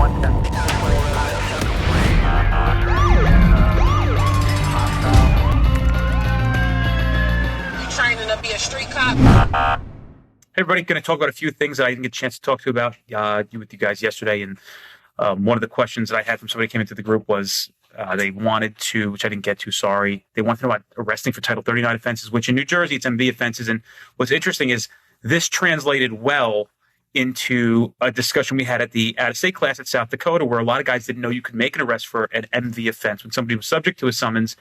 Training to be a street cop. Hey everybody, going to talk about a few things that I didn't get a chance to talk to about with you guys yesterday. And one of the questions that I had from somebody who came into the group was they wanted to, which I didn't get to, sorry. They wanted to know about arresting for Title 39 offenses, which in New Jersey, it's MV offenses. And what's interesting is this translated well into a discussion we had at the out-of-state class at South Dakota, where a lot of guys didn't know you could make an arrest for an MV offense when somebody was subject to a summons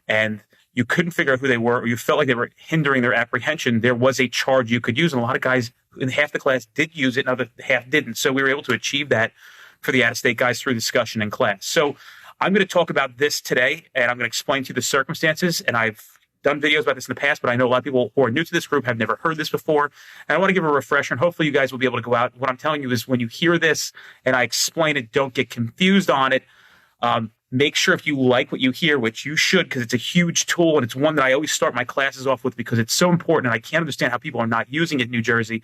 and you couldn't figure out who they were, or you felt like they were hindering their apprehension. There was a charge you could use, and a lot of guys in half the class did use it, and other half didn't. So we were able to achieve that for the out-of-state guys through discussion in class. So I'm going to talk about this today, and I'm going to explain to you the circumstances. And I've done videos about this in the past, but I know a lot of people who are new to this group have never heard this before. And I want to give a refresher, and hopefully you guys will be able to go out. What I'm telling you is when you hear this and I explain it, don't get confused on it. Make sure if you like what you hear, which you should, because it's a huge tool, and it's one that I always start my classes off with because it's so important, and I can't understand how people are not using it in New Jersey.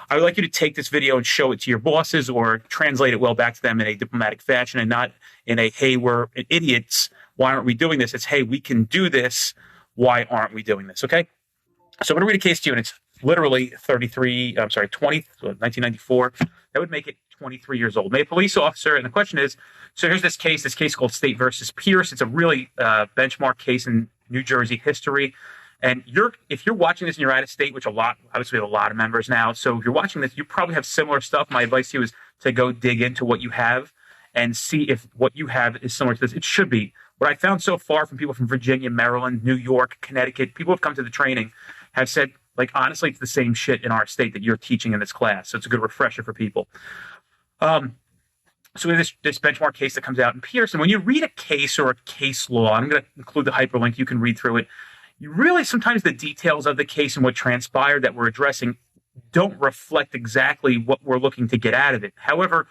I would like you to take this video and show it to your bosses or translate it well back to them in a diplomatic fashion and not in a, hey, we're idiots. Why aren't we doing this? It's, hey, we can do this. Why aren't we doing this? Okay? So I'm going to read a case to you, and it's literally 1994. That would make it 23 years old. May a police officer, and the question is, so here's this case called State versus Pierce. It's a really benchmark case in New Jersey history. And if you're watching this and you're out of state, which obviously we have a lot of members now. So if you're watching this, you probably have similar stuff. My advice to you is to go dig into what you have and see if what you have is similar to this. It should be. What I found so far from people from Virginia, Maryland, New York, Connecticut, people who have come to the training have said, like, honestly, it's the same shit in our state that you're teaching in this class. So it's a good refresher for people. So we have this benchmark case that comes out in Pierce. And when you read a case or a case law, I'm going to include the hyperlink. You can read through it. You really, sometimes the details of the case and what transpired that we're addressing don't reflect exactly what we're looking to get out of it. However,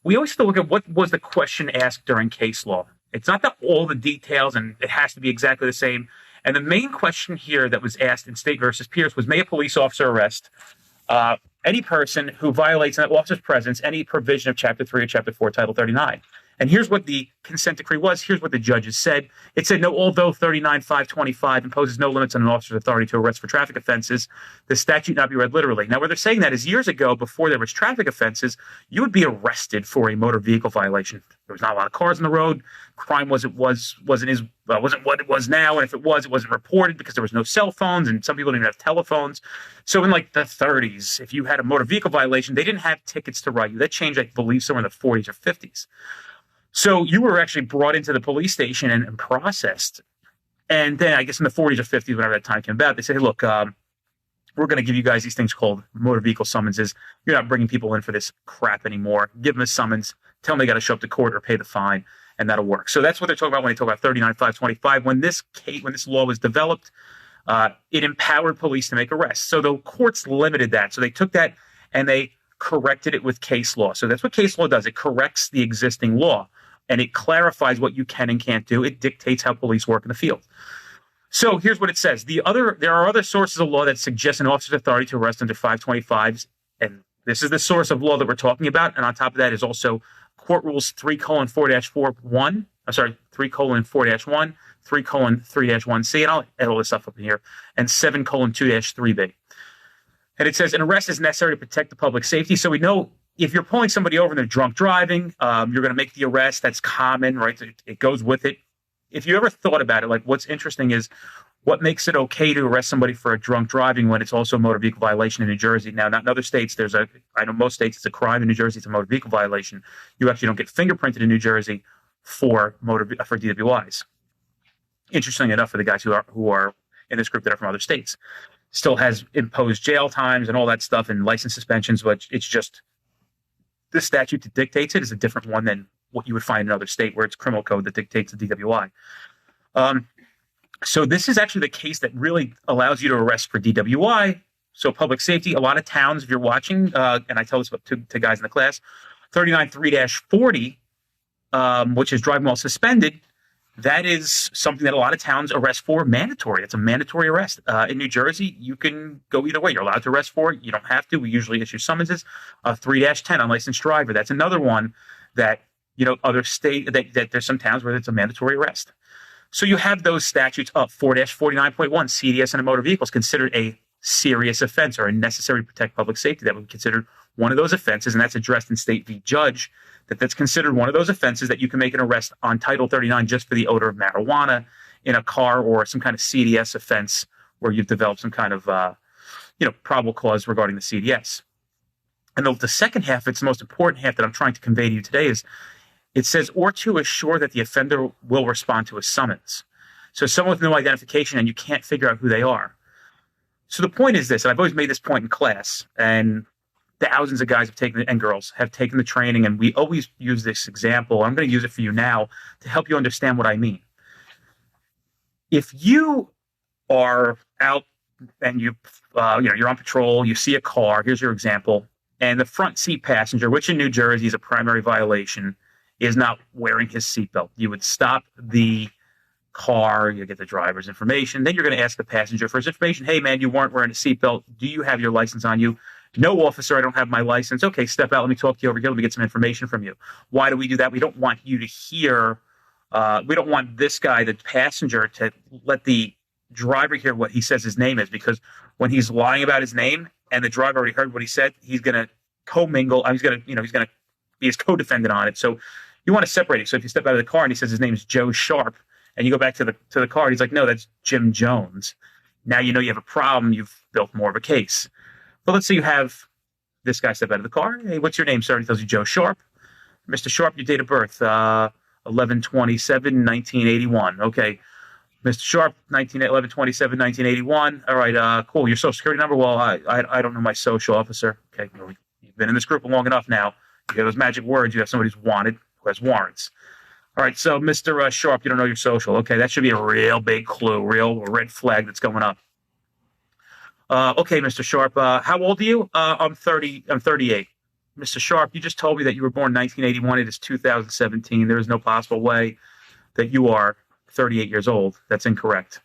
we always have to look at what was the question asked during case law. It's not that all the details and it has to be exactly the same. And the main question here that was asked in State versus Pierce was, may a police officer arrest any person who violates in that officer's presence any provision of Chapter 3 or Chapter 4, Title 39. And here's what the consent decree was. Here's what the judges said. It said, no, although 39.525 imposes no limits on an officer's authority to arrest for traffic offenses, the statute not be read literally. Now, where they're saying that is years ago, before there was traffic offenses, you would be arrested for a motor vehicle violation. There was not a lot of cars on the road. Crime wasn't what it was now. And if it wasn't reported because there was no cell phones and some people didn't even have telephones. So in like the 30s, if you had a motor vehicle violation, they didn't have tickets to write you. That changed, I believe, somewhere in the 40s or 50s. So you were actually brought into the police station and processed. And then I guess in the 40s or 50s, whenever that time came about, they said, hey, look, we're going to give you guys these things called motor vehicle summonses. You're not bringing people in for this crap anymore. Give them a summons. Tell them they got to show up to court or pay the fine, and that'll work. So that's what they're talking about when they talk about 39.525. When this law was developed, it empowered police to make arrests. So the courts limited that. So they took that and they corrected it with case law. So that's what case law does. It corrects the existing law. And it clarifies what you can and can't do. It dictates how police work in the field. So here's what it says. There are other sources of law that suggest an officer's authority to arrest under 525s. And this is the source of law that we're talking about. And on top of that is also Court Rules 3:4-1, 3:4-1, 3:3-1C, and I'll add all this stuff up in here, and 7:2-3B. And it says an arrest is necessary to protect the public safety. So we know if you're pulling somebody over and they're drunk driving, you're going to make the arrest. That's common, right? It goes with it. If you ever thought about it, like what's interesting is what makes it okay to arrest somebody for a drunk driving when it's also a motor vehicle violation in New Jersey. Now, not in other states. I know most states it's a crime. In New Jersey, it's a motor vehicle violation. You actually don't get fingerprinted in New Jersey for DWIs. Interesting enough for the guys who are in this group that are from other states. Still has imposed jail times and all that stuff and license suspensions, but it's just the statute that dictates it is a different one than what you would find in another state where it's criminal code that dictates the DWI. So this is actually the case that really allows you to arrest for DWI. So public safety, a lot of towns, if you're watching, and I tell this to guys in the class, 39.3-40, which is driving while suspended, that is something that a lot of towns arrest for mandatory. It's a mandatory arrest. In New Jersey, you can go either way. You're allowed to arrest for it. You don't have to. We usually issue summonses. 3-10, unlicensed driver. That's another one that other state that there's some towns where it's a mandatory arrest. So you have those statutes up. 4-49.1, CDS in a motor vehicle is considered a serious offense or a necessary to protect public safety. That would be considered one of those offenses, and that's addressed in State v. Judge, that's considered one of those offenses that you can make an arrest on Title 39 just for the odor of marijuana in a car, or some kind of CDS offense where you've developed some kind of, probable cause regarding the CDS. And the second half, it's the most important half that I'm trying to convey to you today, is it says, or to assure that the offender will respond to a summons. So someone with no identification and you can't figure out who they are. So the point is this, and I've always made this point in class, and thousands of guys have taken and girls have taken the training, and we always use this example. I'm going to use it for you now to help you understand what I mean. If you are out and you're on patrol, you see a car, here's your example, and the front seat passenger, which in New Jersey is a primary violation, is not wearing his seatbelt. You would stop the car, you get the driver's information, then you're going to ask the passenger for his information. Hey, man, you weren't wearing a seatbelt. Do you have your license on you? No, officer, I don't have my license. Okay, step out. Let me talk to you over here. Let me get some information from you. Why do we do that? We don't want you to hear, we don't want this guy, the passenger, to let the driver hear what he says his name is, because when he's lying about his name and the driver already heard what he said, he's going to commingle. He's going to be his co-defendant on it. So you want to separate it. So if you step out of the car and he says his name is Joe Sharp, and you go back to the car, and he's like, no, that's Jim Jones. Now you know you have a problem. You've built more of a case. But let's say you have this guy step out of the car. Hey, what's your name, sir? And he tells you Joe Sharp. Mr. Sharp, your date of birth, 11/27/1981. Okay. Mr. Sharp, 11/27/1981. All right, cool. Your social security number? Well, I don't know my social, officer. Okay, well, you've been in this group long enough now. You get those magic words. You have somebody who's wanted, who has warrants. All right, so Mr. Sharp, you don't know your social. Okay, that should be a real big clue, real red flag that's going up. Okay, Mr. Sharp, how old are you? I'm 30. I'm 38. Mr. Sharp, you just told me that you were born 1981. It is 2017. There is no possible way that you are 38 years old. That's incorrect.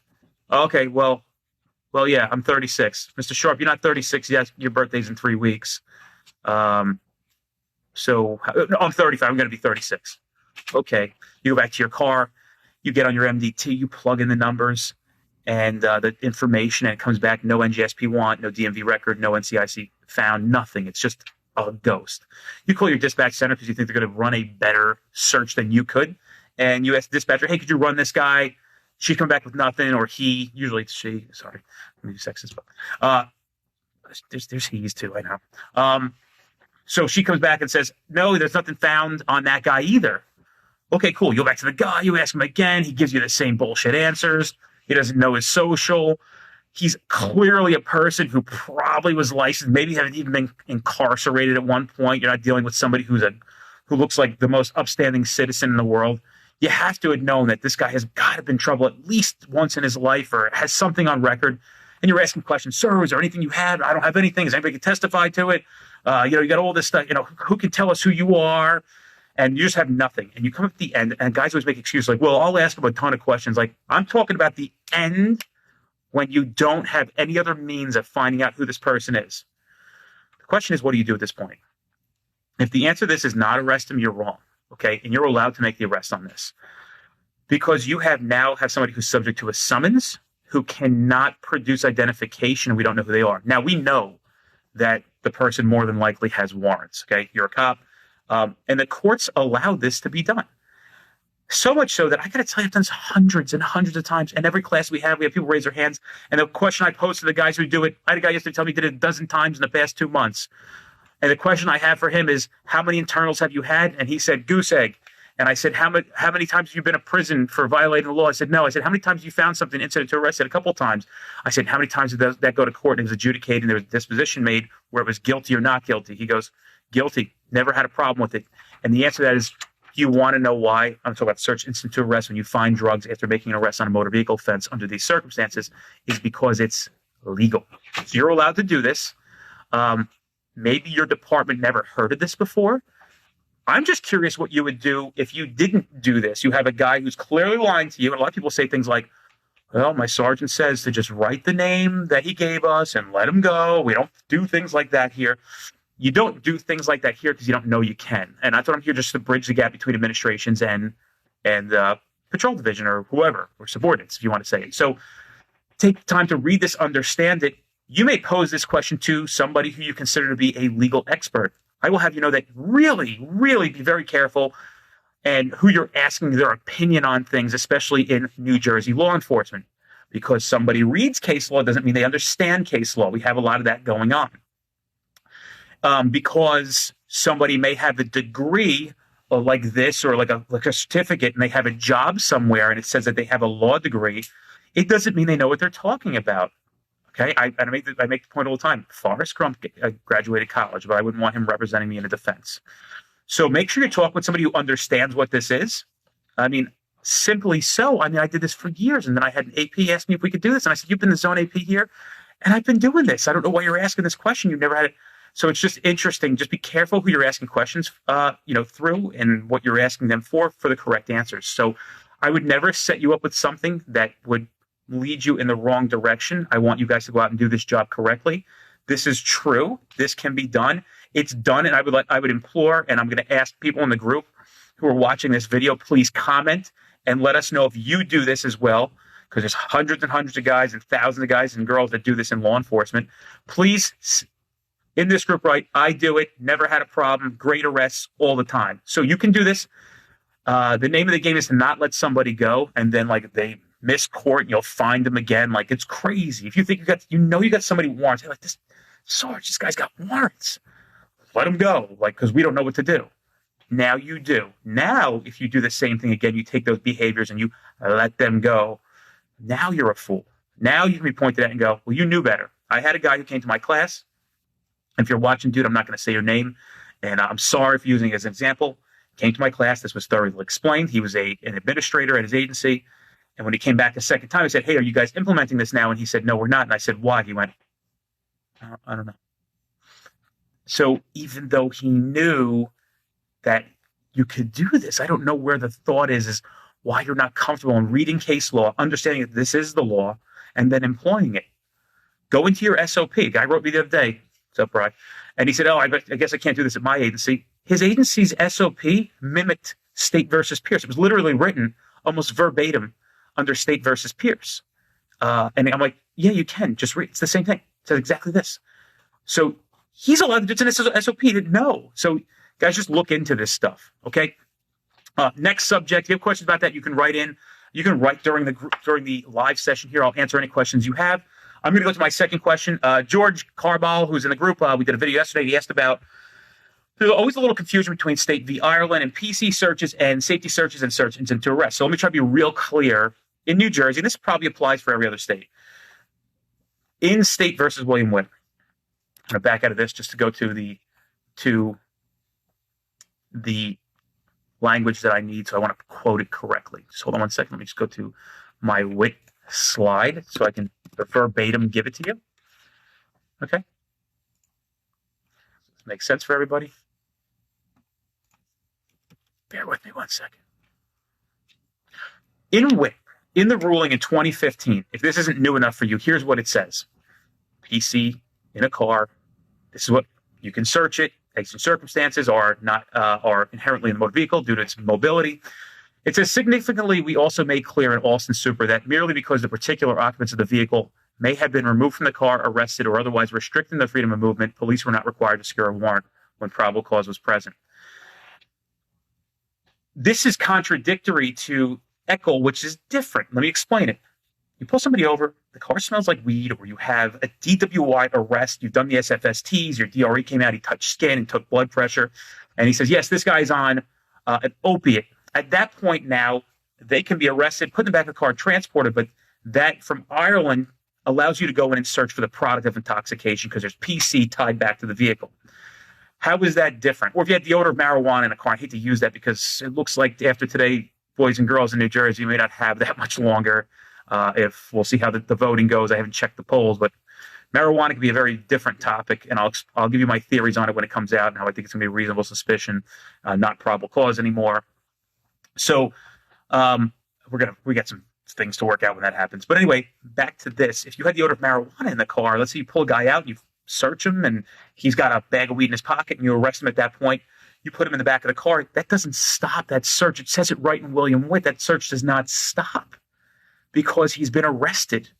Okay, well, yeah, I'm 36. Mr. Sharp, you're not 36 yet. Your birthday's in 3 weeks. So no, I'm 35. I'm going to be 36. Okay, you go back to your car, you get on your MDT, you plug in the numbers and the information, and it comes back no NGSP want, no DMV record, no NCIC found, nothing. It's just a ghost. You call your dispatch center because you think they're going to run a better search than you could, and you ask the dispatcher, hey, could you run this guy? She come back with nothing, or he, usually it's she, sorry, let me be sexist, but there's he's too, I know. So she comes back and says, no, there's nothing found on that guy either. Okay, cool. You go back to the guy, you ask him again. He gives you the same bullshit answers. He doesn't know his social. He's clearly a person who probably was licensed, maybe had even been incarcerated at one point. You're not dealing with somebody who looks like the most upstanding citizen in the world. You have to have known that this guy has got to be in trouble at least once in his life, or has something on record. And you're asking questions, sir, is there anything you have? I don't have anything. Is anybody can testify to it? You got all this stuff. Who can tell us who you are? And you just have nothing. And you come at the end, and guys always make excuses like, well, I'll ask him a ton of questions. Like, I'm talking about the end, when you don't have any other means of finding out who this person is. The question is, what do you do at this point? If the answer to this is not arrest him, you're wrong. Okay. And you're allowed to make the arrest on this, because you now have somebody who's subject to a summons, who cannot produce identification, and we don't know who they are. Now, we know that the person more than likely has warrants. Okay. You're a cop. And the courts allow this to be done. So much so that I got to tell you, I've done this hundreds and hundreds of times. And every class we have people raise their hands. And the question I pose to the guys who do it, I had a guy yesterday tell me he did it a dozen times in the past 2 months. And the question I have for him is, how many internals have you had? And he said, goose egg. And I said, how many times have you been in prison for violating the law? I said, no. I said, how many times have you found something incident to arrest? I said, a couple of times. I said, how many times did that go to court and it was adjudicated and there was a disposition made where it was guilty or not guilty? He goes, guilty. Never had a problem with it. And the answer to that is, you want to know why? I'm talking about search incident to arrest when you find drugs after making an arrest on a motor vehicle offense under these circumstances, is because it's legal. So you're allowed to do this. Maybe your department never heard of this before. I'm just curious what you would do if you didn't do this. You have a guy who's clearly lying to you, and a lot of people say things like, well, my sergeant says to just write the name that he gave us and let him go. We don't do things like that here. You don't do things like that here because you don't know you can. And I thought I'm here just to bridge the gap between administrations and patrol division or whoever, or subordinates, if you want to say it. So take time to read this, understand it. You may pose this question to somebody who you consider to be a legal expert. I will have you know that really, really be very careful and who you're asking their opinion on things, especially in New Jersey law enforcement. Because somebody reads case law doesn't mean they understand case law. We have a lot of that going on. Because somebody may have a degree like this or like a certificate and they have a job somewhere and it says that they have a law degree, it doesn't mean they know what they're talking about. Okay, I make the point all the time. Forrest Crump graduated college, but I wouldn't want him representing me in a defense. So make sure you talk with somebody who understands what this is. I mean, simply so. I mean, I did this for years, and then I had an AP ask me if we could do this, and I said, "You've been the zone AP here, and I've been doing this. I don't know why you're asking this question. You've never had it." So it's just interesting. Just be careful who you're asking questions, through, and what you're asking them for the correct answers. So I would never set you up with something that would lead you in the wrong direction. I want you guys to go out and do this job correctly. This is true. This can be done. It's done, and I would implore, and I'm going to ask people in the group who are watching this video, please comment and let us know if you do this as well, because there's hundreds and hundreds of guys and thousands of guys and girls that do this in law enforcement. Please, in this group, right? I do it. Never had a problem. Great arrests all the time. So you can do this. The name of the game is to not let somebody go, and then like they miss court, and you'll find them again. Like it's crazy. If you think you got somebody warrants, like this Sarge, this guy's got warrants. Let him go, because we don't know what to do. Now you do. Now, if you do the same thing again, you take those behaviors and you let them go. Now you're a fool. Now you can be pointed at and go, well, you knew better. I had a guy who came to my class. If you're watching, dude, I'm not going to say your name, and I'm sorry for using it as an example. Came to my class. This was thoroughly explained. He was an administrator at his agency. And when he came back a second time, I said, hey, are you guys implementing this now? And he said, no, we're not. And I said, why? He went, I don't know. So even though he knew that you could do this, I don't know where the thought is why you're not comfortable in reading case law, understanding that this is the law, and then employing it. Go into your SOP. A guy wrote me the other day. What's up, Brian? And he said, I guess I can't do this at my agency. His agency's SOP mimicked State versus Pierce. It was literally written almost verbatim under State versus Pierce. And I'm like, yeah, you can. Just read. It's the same thing. It says exactly this. So he's allowed to do it in an SOP. He didn't know. So guys, just look into this stuff, okay? Next subject. If you have questions about that, you can write in. You can write during the live session here. I'll answer any questions you have. I'm going to go to my second question. George Carball, who's in the group, we did a video yesterday. He asked about, there's always a little confusion between State v. Ireland and PC searches and safety searches and search intent to arrest. So let me try to be real clear. In New Jersey, and this probably applies for every other state, in State versus William Whitmer, I'm going to back out of this just to go to the language that I need, so I want to quote it correctly. Just hold on one second. Let me just go to my WIT slide so I can verbatim give it to you. Okay? Does this make sense for everybody? Bear with me one second. In WIT, in the ruling in 2015, if this isn't new enough for you, here's what it says. PC in a car, this is what you can search it. Exigent circumstances are inherently in the motor vehicle due to its mobility. It says, significantly, we also made clear in Alston Super that merely because the particular occupants of the vehicle may have been removed from the car, arrested, or otherwise restricting their freedom of movement, police were not required to secure a warrant when probable cause was present. This is contradictory to Eckel, which is different. Let me explain it. You pull somebody over, the car smells like weed, or you have a DWI arrest, you've done the SFSTs, your DRE came out, he touched skin and took blood pressure, and he says, yes, this guy's on an opiate. At that point now, they can be arrested, put in the back of the car, transported, but that from Ireland allows you to go in and search for the product of intoxication because there's PC tied back to the vehicle. How is that different? Or if you had the odor of marijuana in a car, I hate to use that because it looks like after today, boys and girls in New Jersey, you may not have that much longer. If we'll see how the voting goes. I haven't checked the polls, but marijuana can be a very different topic, and I'll give you my theories on it when it comes out and how I think it's going to be a reasonable suspicion, not probable cause anymore. So we got some things to work out when that happens. But anyway, back to this. If you had the odor of marijuana in the car, let's say you pull a guy out, you've search him and he's got a bag of weed in his pocket and you arrest him at that point, you put him in the back of the car, that doesn't stop that search. It says it right in William Witt. That search does not stop because he's been arrested.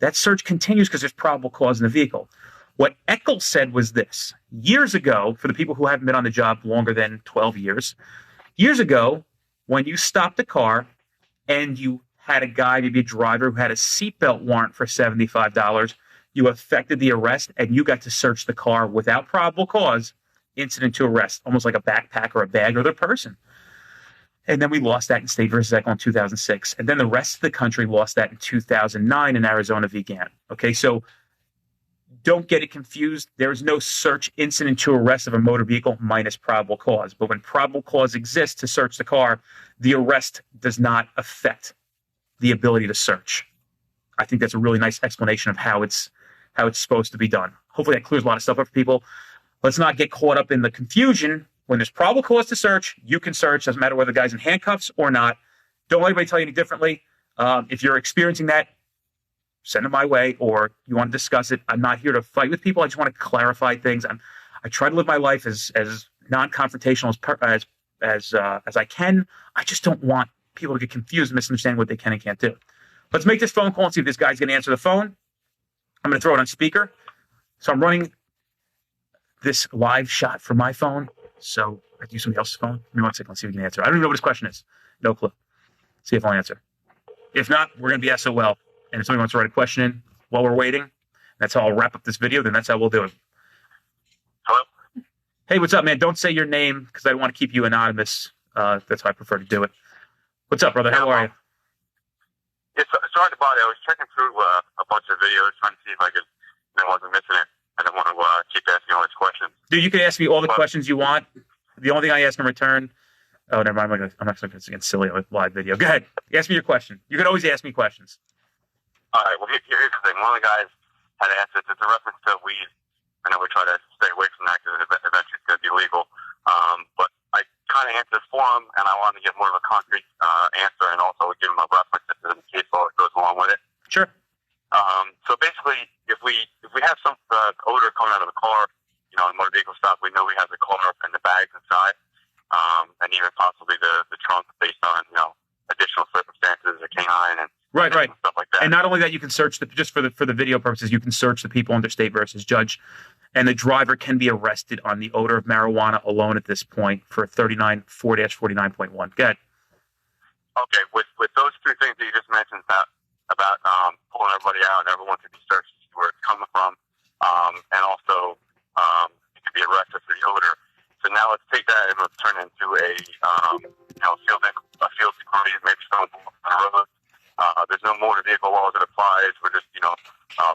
That search continues because there's probable cause in the vehicle. What Eccles said was this. Years ago, for the people who haven't been on the job longer than 12 years, years ago, when you stopped a car and you had a guy, maybe a driver, who had a seatbelt warrant for $75, you effected the arrest and you got to search the car without probable cause, incident to arrest, almost like a backpack or a bag or the person. And then we lost that in State versus Eccles in 2006. And then the rest of the country lost that in 2009 in Arizona v. Gantt. Okay, so don't get it confused. There is no search incident to arrest of a motor vehicle minus probable cause. But when probable cause exists to search the car, the arrest does not affect the ability to search. I think that's a really nice explanation of how it's supposed to be done. Hopefully that clears a lot of stuff up for people. Let's not get caught up in the confusion. When there's probable cause to search, you can search. Doesn't matter whether the guy's in handcuffs or not. Don't let anybody tell you any differently. If you're experiencing that, send it my way, or you want to discuss it. I'm not here to fight with people. I just want to clarify things. I try to live my life as non-confrontational as I can. I just don't want people to get confused and misunderstand what they can and can't do. Let's make this phone call and see if this guy's going to answer the phone. I'm going to throw it on speaker. So I'm running this live shot from my phone. So I can use somebody else's phone. Give me 1 second. Let's see if we can answer. I don't even know what his question is. No clue. See if I'll answer. If not, we're going to be SOL. And if somebody wants to write a question in while we're waiting, that's how I'll wrap up this video. Then that's how we'll do it. Hello? Hey, what's up, man? Don't say your name because I don't want to keep you anonymous. That's how I prefer to do it. What's up, brother? How are you? Yeah, sorry about it. I was checking through a bunch of videos trying to see if I wasn't missing it. I don't want to keep asking all these questions. Dude, you can ask me all the questions you want. The only thing I ask in return... Oh, never mind. I'm not going to get silly on a live video. Go ahead. Ask me your question. You can always ask me questions. All right. Well, here's the thing. One of the guys had asked us. It's a reference to weed. I know we try to stay away from that because eventually it's going to be illegal. But I kind of answered for him, and I wanted to get more of a concrete answer and also give him a reference to the case law that goes along with it. Sure. So basically, if we have some odor coming out of the car, in a motor vehicle stop, we know we have the car and the bags inside, and even possibly the trunk based on additional circumstances, a canine and right, stuff like that. And not only that, you can search just for the video purposes. You can search the people under State versus Judge, and the driver can be arrested on the odor of marijuana alone at this point for 4-49.1. Go ahead. Okay, with those two things that you just mentioned about pulling everybody out and everyone to be searched where it's coming from, and also you could be arrested for the odor. So now let's take that and let's turn it into a field security, maybe someone on the road. There's no motor vehicle law that applies. We're just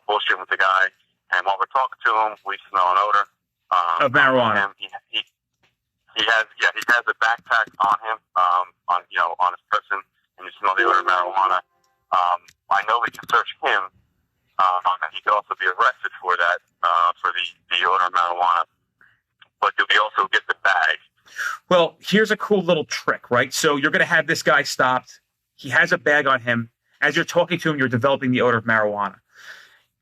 bullshitting with the guy, and while we're talking to him, we smell an odor of marijuana. He has a backpack on him, on his person, and you smell the odor of marijuana. I know we can search him, and he could also be arrested for that, for the odor of marijuana. But do we also get the bag? Well, here's a cool little trick, right? So you're going to have this guy stopped. He has a bag on him. As you're talking to him, you're developing the odor of marijuana.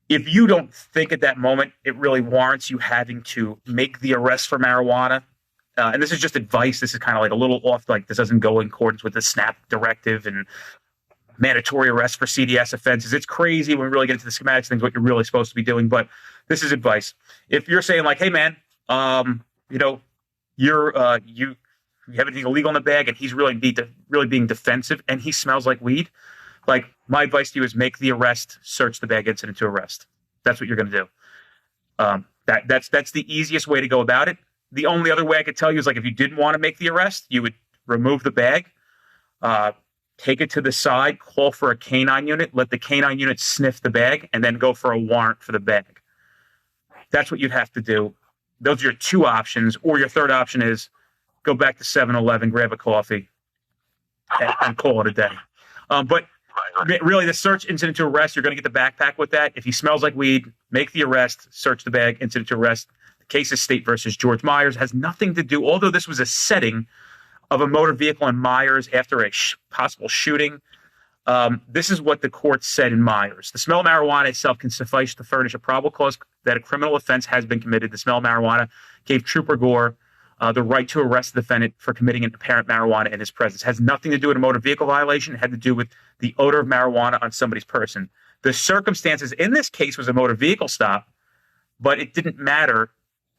If you don't think at that moment it really warrants you having to make the arrest for marijuana, and this is just advice, this is kind of like a little off, like this doesn't go in accordance with the SNAP directive and mandatory arrest for CDS offenses. It's crazy when we really get into the schematics things, what you're really supposed to be doing, but this is advice. If you're saying like, hey man, you have anything illegal in the bag and he's really being defensive and he smells like weed, like my advice to you is make the arrest, search the bag, incident to arrest. That's what you're going to do. That's the easiest way to go about it. The only other way I could tell you is like if you didn't want to make the arrest, you would remove the bag, take it to the side, call for a canine unit, let the canine unit sniff the bag, and then go for a warrant for the bag. That's what you'd have to do. Those are your two options. Or your third option is go back to 7-Eleven, grab a coffee, and call it a day. But really, the search, incident to arrest, you're going to get the backpack with that. If he smells like weed, make the arrest, search the bag, incident to arrest. The case is State versus George Myers. Has nothing to do, although this was a setting of a motor vehicle in Myers after a possible shooting. This is what the court said in Myers. The smell of marijuana itself can suffice to furnish a probable cause that a criminal offense has been committed. The smell of marijuana gave Trooper Gore the right to arrest the defendant for committing an apparent marijuana in his presence. It has nothing to do with a motor vehicle violation. It had to do with the odor of marijuana on somebody's person. The circumstances in this case was a motor vehicle stop, but it didn't matter.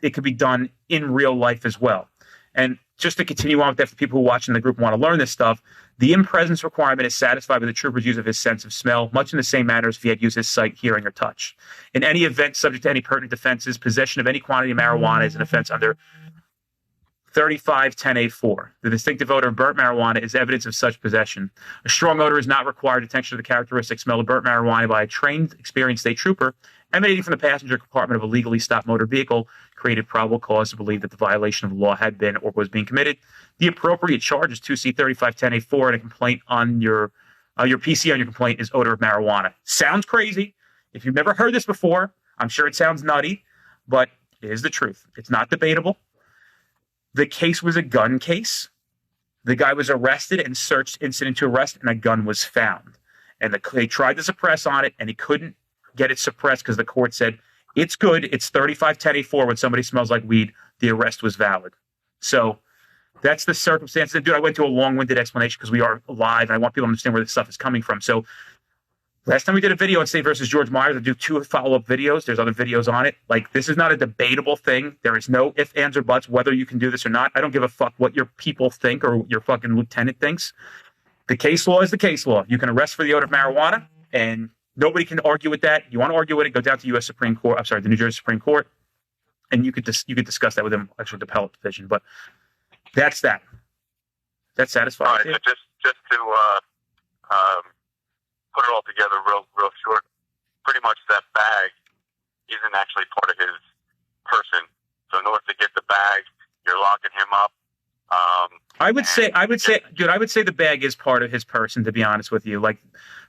It could be done in real life as well. And just to continue on with that, for people who are watching the group and want to learn this stuff, the in-presence requirement is satisfied by the trooper's use of his sense of smell, much in the same manner as if he had used his sight, hearing, or touch. In any event subject to any pertinent offenses, possession of any quantity of marijuana is an offense under 1ab05e679ad94de7bb7999f5. The distinctive odor of burnt marijuana is evidence of such possession. A strong odor is not required. Detection of the characteristic smell of burnt marijuana by a trained, experienced state trooper emanating from the passenger compartment of a legally stopped motor vehicle created probable cause to believe that the violation of the law had been or was being committed. The appropriate charge is 2C3510A4, and a complaint on your PC on your complaint is odor of marijuana. Sounds crazy. If you've never heard this before, I'm sure it sounds nutty, but it is the truth. It's not debatable. The case was a gun case. The guy was arrested and searched incident to arrest, and a gun was found. And they tried to suppress on it, and he couldn't get it suppressed because the court said, it's good. It's 3510A4 when somebody smells like weed. The arrest was valid. So that's the circumstance. And dude, I went to a long-winded explanation because we are live, and I want people to understand where this stuff is coming from. So last time we did a video on State versus George Myers, I do 2 follow-up videos. There's other videos on it. Like, this is not a debatable thing. There is no ifs, ands, or buts whether you can do this or not. I don't give a fuck what your people think or your fucking lieutenant thinks. The case law is the case law. You can arrest for the odor of marijuana, and nobody can argue with that. You want to argue with it, go down to U.S. Supreme Court. I'm sorry, the New Jersey Supreme Court, and you could discuss that with them, actually, the appellate division. But that's that. That's satisfying. All right, so just to put it all together real short, pretty much that bag isn't actually part of his person. So in order to get the bag, you're locking him up. I would say, dude, I would say the bag is part of his person, to be honest with you. Like,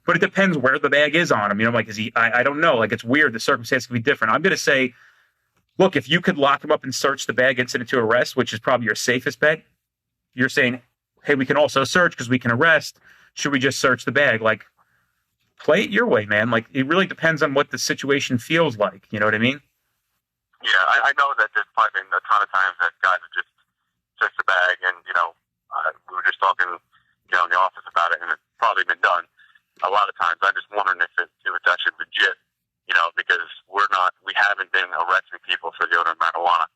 but it depends where the bag is on him. You know, like, is he? I don't know. Like, it's weird. The circumstance can be different. I'm going to say, look, if you could lock him up and search the bag incident to arrest, which is probably your safest bet, you're saying, hey, we can also search because we can arrest. Should we just search the bag? Like, play it your way, man. Like, it really depends on what the situation feels like. You know what I mean? Yeah, I know that there's probably been a ton of times that guys have just searched the bag, and, you know, we were just talking, you know, in the office about it, and it's probably been done a lot of times. I'm just wondering if it's actually legit, you know, because we haven't been arresting people for the odor of marijuana.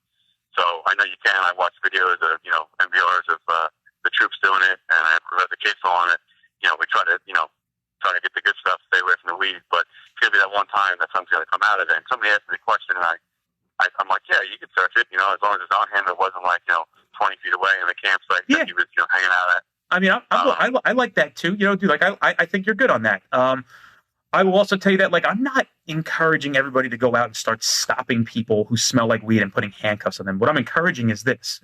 So I know you can. I watched videos of, you know, MVRs of the troops doing it, and I read the case law on it. You know, we try to get the good stuff, stay away from the weed, but it's going to be that one time that something's going to come out of it. And somebody asked me the question, and I'm like, yeah, you can search it, you know, as long as it's on him. It wasn't like, you know, 20 feet away in the campsite that he was, you know, hanging out at. I mean, I like that too. You know, dude, like, I think you're good on that. I will also tell you that, like, I'm not encouraging everybody to go out and start stopping people who smell like weed and putting handcuffs on them. What I'm encouraging is this.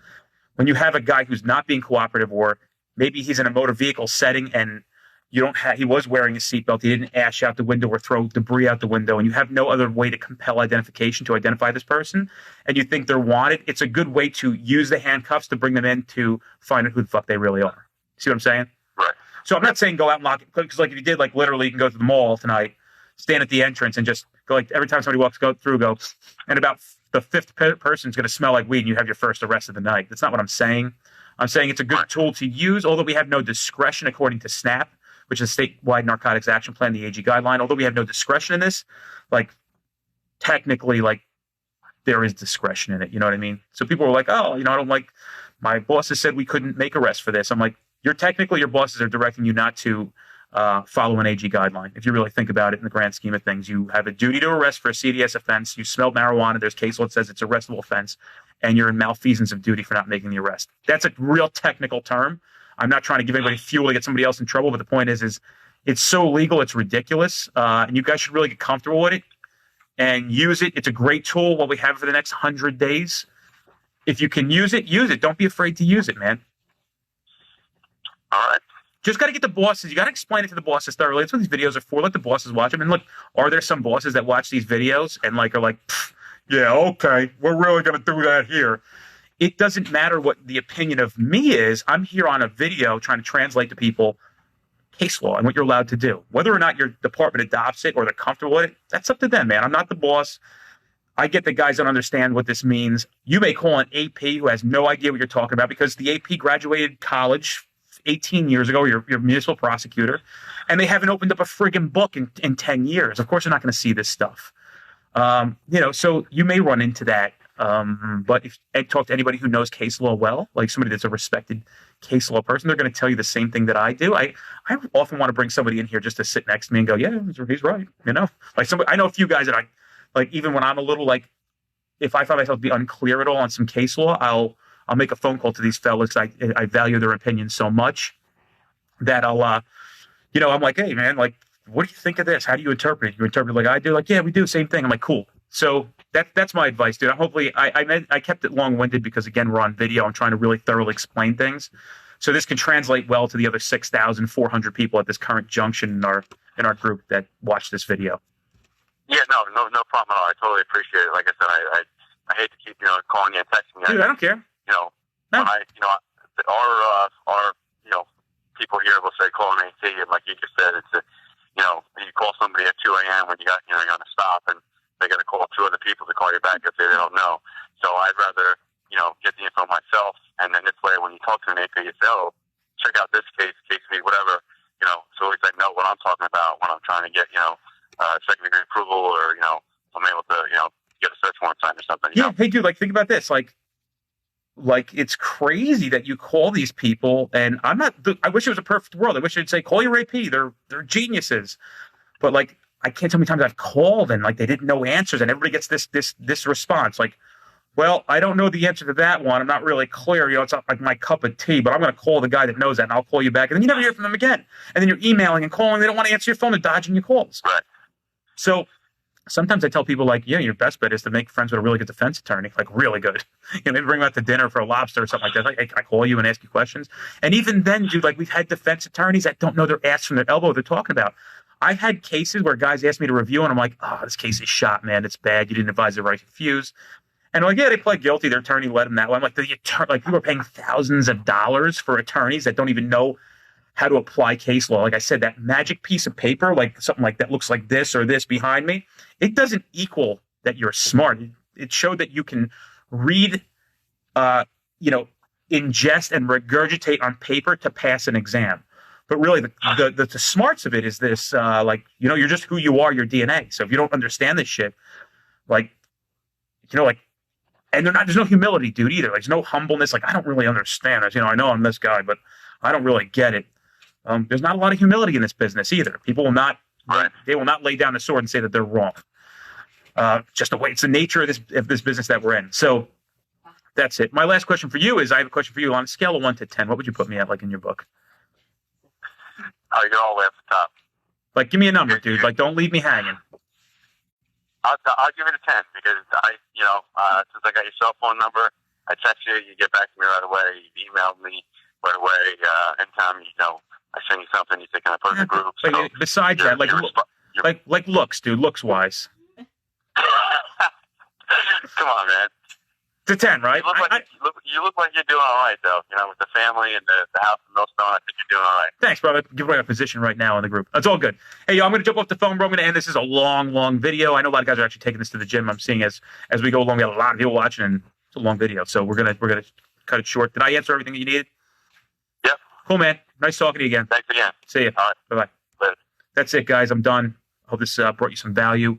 When you have a guy who's not being cooperative, or maybe he's in a motor vehicle setting and he was wearing a seatbelt, he didn't ash out the window or throw debris out the window, and you have no other way to compel identification to identify this person, and you think they're wanted, it's a good way to use the handcuffs to bring them in to find out who the fuck they really are. See what I'm saying? Right. So I'm not saying go out and lock it, because like if you did, like, literally you can go to the mall tonight, stand at the entrance, and just go, like, every time somebody go through, and about the 5th person's going to smell like weed, and you have your first arrest of the night. That's not what I'm saying. I'm saying it's a good tool to use, although we have no discretion according to SNAP, which is a statewide narcotics action plan, the AG guideline. Although we have no discretion in this, like, technically, like, there is discretion in it. You know what I mean? So people were like, oh, you know, I don't like, my bosses said we couldn't make arrests for this. I'm like, your bosses are directing you not to follow an AG guideline. If you really think about it in the grand scheme of things, you have a duty to arrest for a CDS offense. You smelled marijuana. There's case law that says it's a arrestable offense, and you're in malfeasance of duty for not making the arrest. That's a real technical term. I'm not trying to give anybody fuel to get somebody else in trouble, but the point is it's so legal, it's ridiculous, and you guys should really get comfortable with it and use it. It's a great tool, what we have for the next 100 days. If you can use it, use it. Don't be afraid to use it, man. All right. Just got to get the bosses. You got to explain it to the bosses thoroughly. That's what these videos are for. Let the bosses watch them. And look, are there some bosses that watch these videos and are like, yeah, okay, we're really going to do that here. It doesn't matter what the opinion of me is. I'm here on a video trying to translate to people case law and what you're allowed to do. Whether or not your department adopts it or they're comfortable with it, that's up to them, man. I'm not the boss. I get that guys don't understand what this means. You may call an AP who has no idea what you're talking about because the AP graduated college 18 years ago, your municipal prosecutor, and they haven't opened up a friggin' book in 10 years. Of course, they're not going to see this stuff. So you may run into that. But if I talk to anybody who knows case law well, like somebody that's a respected case law person, they're going to tell you the same thing that I do. I often want to bring somebody in here just to sit next to me and go, yeah, he's right. Like somebody, I know a few guys that like, even when I'm a little like, if I find myself to be unclear at all on some case law, I'll make a phone call to these fellas. I value their opinion so much that I'll, I'm like, hey man, like, what do you think of this? How do you interpret it? You interpret it like I do? Like, yeah, we do, same thing. I'm like, cool. So that's my advice, dude. Hopefully, I kept it long-winded because, again, we're on video. I'm trying to really thoroughly explain things. So this can translate well to the other 6,400 people at this current junction in our group that watch this video. Yeah, no problem at all. I totally appreciate it. Like I said, I hate to keep calling you and texting you. Dude, I don't care. No. Our people here will say call an AT, and like you just said, it's you call somebody at 2 a.m. when you're on a stop, and they got to call 2 other people to call you back if they don't know. So I'd rather get the info myself, and then this way when you talk to an AP, you say, oh, check out this case me, whatever. So at least I know what I'm talking about when I'm trying to get second degree approval, or I'm able to get a search warrant signed or something. Yeah, hey dude, like think about this, like it's crazy that you call these people, and I wish it was a perfect world. I wish I'd say call your AP. They're geniuses, but like I can't tell how many times I've called and like they didn't know answers, and everybody gets this response like, well, I don't know the answer to that one. I'm not really clear. It's not like my cup of tea, but I'm going to call the guy that knows that, and I'll call you back. And then you never hear from them again. And then you're emailing and calling. They don't want to answer your phone. They're dodging your calls. Right. So sometimes I tell people like, yeah, your best bet is to make friends with a really good defense attorney, like really good. Maybe bring them out to dinner for a lobster or something like that. Like, I call you and ask you questions. And even then, dude, like we've had defense attorneys that don't know their ass from their elbow they're talking about. I've had cases where guys ask me to review, and I'm like, oh, this case is shot, man. It's bad. You didn't advise the right fuse. And they're like, yeah, they pled guilty. Their attorney led them that way. I'm like, people are paying thousands of dollars for attorneys that don't even know how to apply case law. Like I said, that magic piece of paper, like something like that looks like this or this behind me, it doesn't equal that you're smart. It showed that you can read, ingest and regurgitate on paper to pass an exam. But really, the smarts of it is this, you're just who you are, your DNA. So if you don't understand this shit, and there's no humility, dude, either. Like, there's no humbleness. Like, I don't really understand this. I know I'm this guy, but I don't really get it. There's not a lot of humility in this business either. People will not, they will not lay down the sword and say that they're wrong. Just the way it's the nature of this business that we're in. So that's it. My last question for you is, I have a question for you. On a scale of 1 to 10, what would you put me at, like in your book? Oh, you're all the way up the top. Like, give me a number, dude. Like, don't leave me hanging. I'll give it a 10 because since I got your cell phone number, I text you, you get back to me right away. You emailed me right away. Anytime I send you something, you say, "Can I put it in the group?" So besides that, like looks, dude, looks wise. Come on, man. It's a 10, right? You look like you're doing all right, though. With the family and the house in Millstone, I think you're doing all right. Thanks, brother. Give away a position right now in the group. That's all good. Hey, yo, I'm going to jump off the phone, bro. I'm going to end. This is a long, long video. I know a lot of guys are actually taking this to the gym. I'm seeing as we go along, we got a lot of people watching, and it's a long video. So we're gonna cut it short. Did I answer everything that you needed? Yep. Cool, man. Nice talking to you again. Thanks again. See you. All right. Bye-bye. Later. That's it, guys. I'm done. Hope this brought you some value.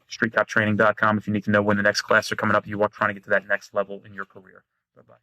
StreetCopTraining.com if you need to know when the next classes are coming up. You are trying to get to that next level in your career. Bye-bye.